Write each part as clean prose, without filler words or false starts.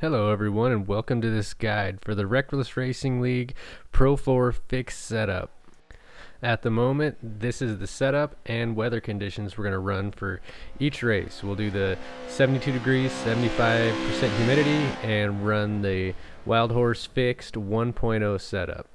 Hello everyone and welcome to this guide for the RekLes Racing League Pro 4 fixed setup. At the moment, this is the setup and weather conditions we're going to run for each race. We'll do the 72 degrees, 75% humidity, and run the Wild Horse fixed 1.0 setup.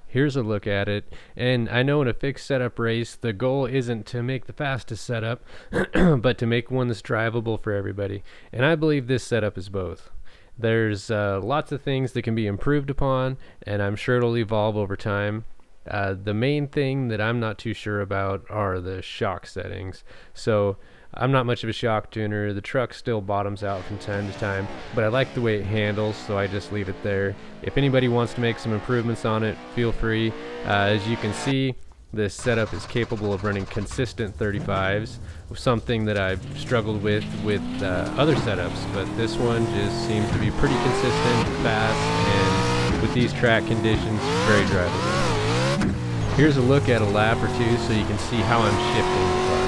Here's a look at it, and I know in a fixed setup race the goal isn't to make the fastest setup but to make one that's drivable for everybody, and I believe this setup is both. There's lots of things that can be improved upon, and I'm sure it'll evolve over time. The main thing that I'm not too sure about are the shock settings. So I'm not much of a shock tuner. The truck still bottoms out from time to time, but I like the way it handles, so I just leave it there. If anybody wants to make some improvements on it, feel free. As you can see, this setup is capable of running consistent 35s, something that I've struggled with other setups, but this one just seems to be pretty consistent, fast, and with these track conditions, very drivable. Here's a look at a lap or two so you can see how I'm shifting the car.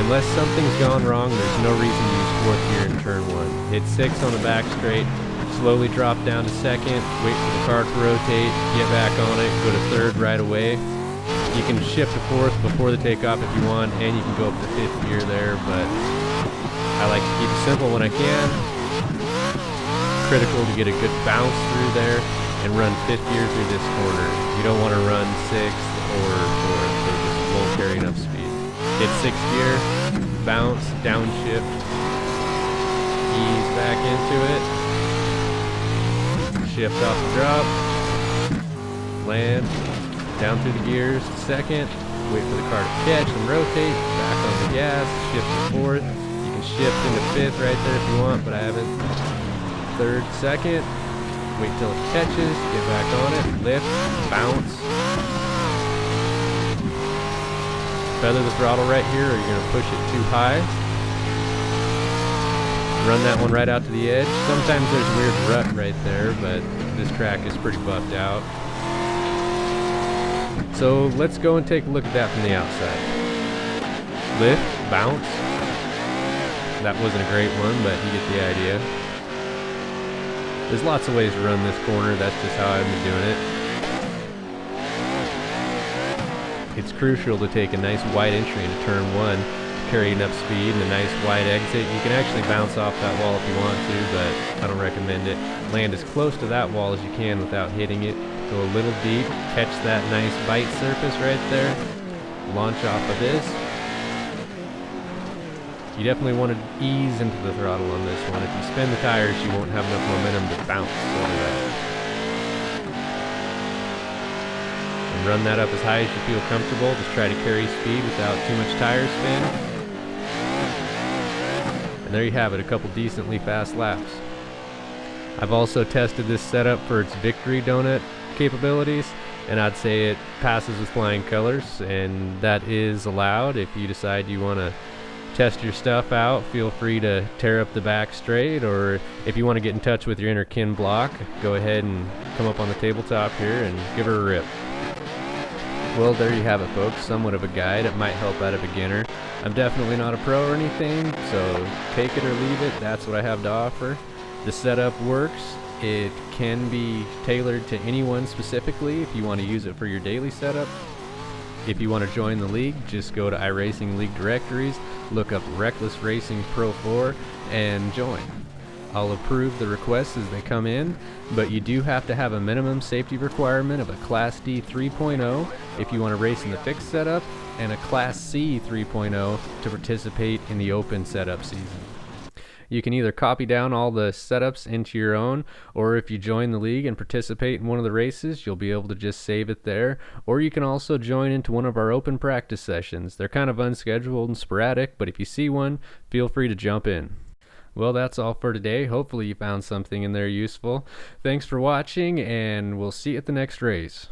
Unless something's gone wrong, there's no reason to use fourth gear in turn one. Hit 6 on the back straight, slowly drop down to second, wait for the car to rotate, get back on it, go to third right away. You can shift to fourth before the takeoff if you want, and you can go up to fifth gear there, but I like to keep it simple when I can. Critical to get a good bounce through there and run fifth gear through this corner. You don't want to run sixth or fourth, they just won't carry enough speed. Hit sixth gear, bounce, downshift, ease back into it. Shift off the drop, land, down through the gears, second, wait for the car to catch and rotate, back on the gas, shift to fourth. You can shift into fifth right there if you want, but I haven't. Third, second, wait till it catches, get back on it, lift, bounce. Feather the throttle right here, or you're going to push it too high. Run that one right out to the edge. Sometimes there's a weird rut right there, but this track is pretty buffed out. So let's go and take a look at that from the outside. Lift, bounce. That wasn't a great one, but you get the idea. There's lots of ways to run this corner. That's just how I've been doing it. It's crucial to take a nice wide entry into turn one. Carry enough speed and a nice wide exit. You can actually bounce off that wall if you want to, but I don't recommend it. Land as close to that wall as you can without hitting it. Go a little deep, catch that nice bite surface right there. Launch off of this. You definitely want to ease into the throttle on this one. If you spin the tires, you won't have enough momentum to bounce over that. And run that up as high as you feel comfortable. Just try to carry speed without too much tire spin. And there you have it, a couple decently fast laps. I've also tested this setup for its victory donut capabilities, and I'd say it passes with flying colors, and that is allowed. If you decide you want to test your stuff out, feel free to tear up the back straight, or if you want to get in touch with your inner kin block, go ahead and come up on the tabletop here and give her a rip. Well, there you have it, folks. Somewhat of a guide. It might help out a beginner. I'm definitely not a pro or anything, so take it or leave it. That's what I have to offer. The setup works. It can be tailored to anyone specifically if you want to use it for your daily setup. If you want to join the league, just go to iRacing League directories, look up RekLes Racing Pro 4, and join. I'll approve the requests as they come in, but you do have to have a minimum safety requirement of a Class D 3.0 if you want to race in the fixed setup, and a Class C 3.0 to participate in the open setup season. You can either copy down all the setups into your own, or if you join the league and participate in one of the races, you'll be able to just save it there, or you can also join into one of our open practice sessions. They're kind of unscheduled and sporadic, but if you see one, feel free to jump in. Well, that's all for today. Hopefully you found something in there useful. Thanks for watching, and we'll see you at the next race.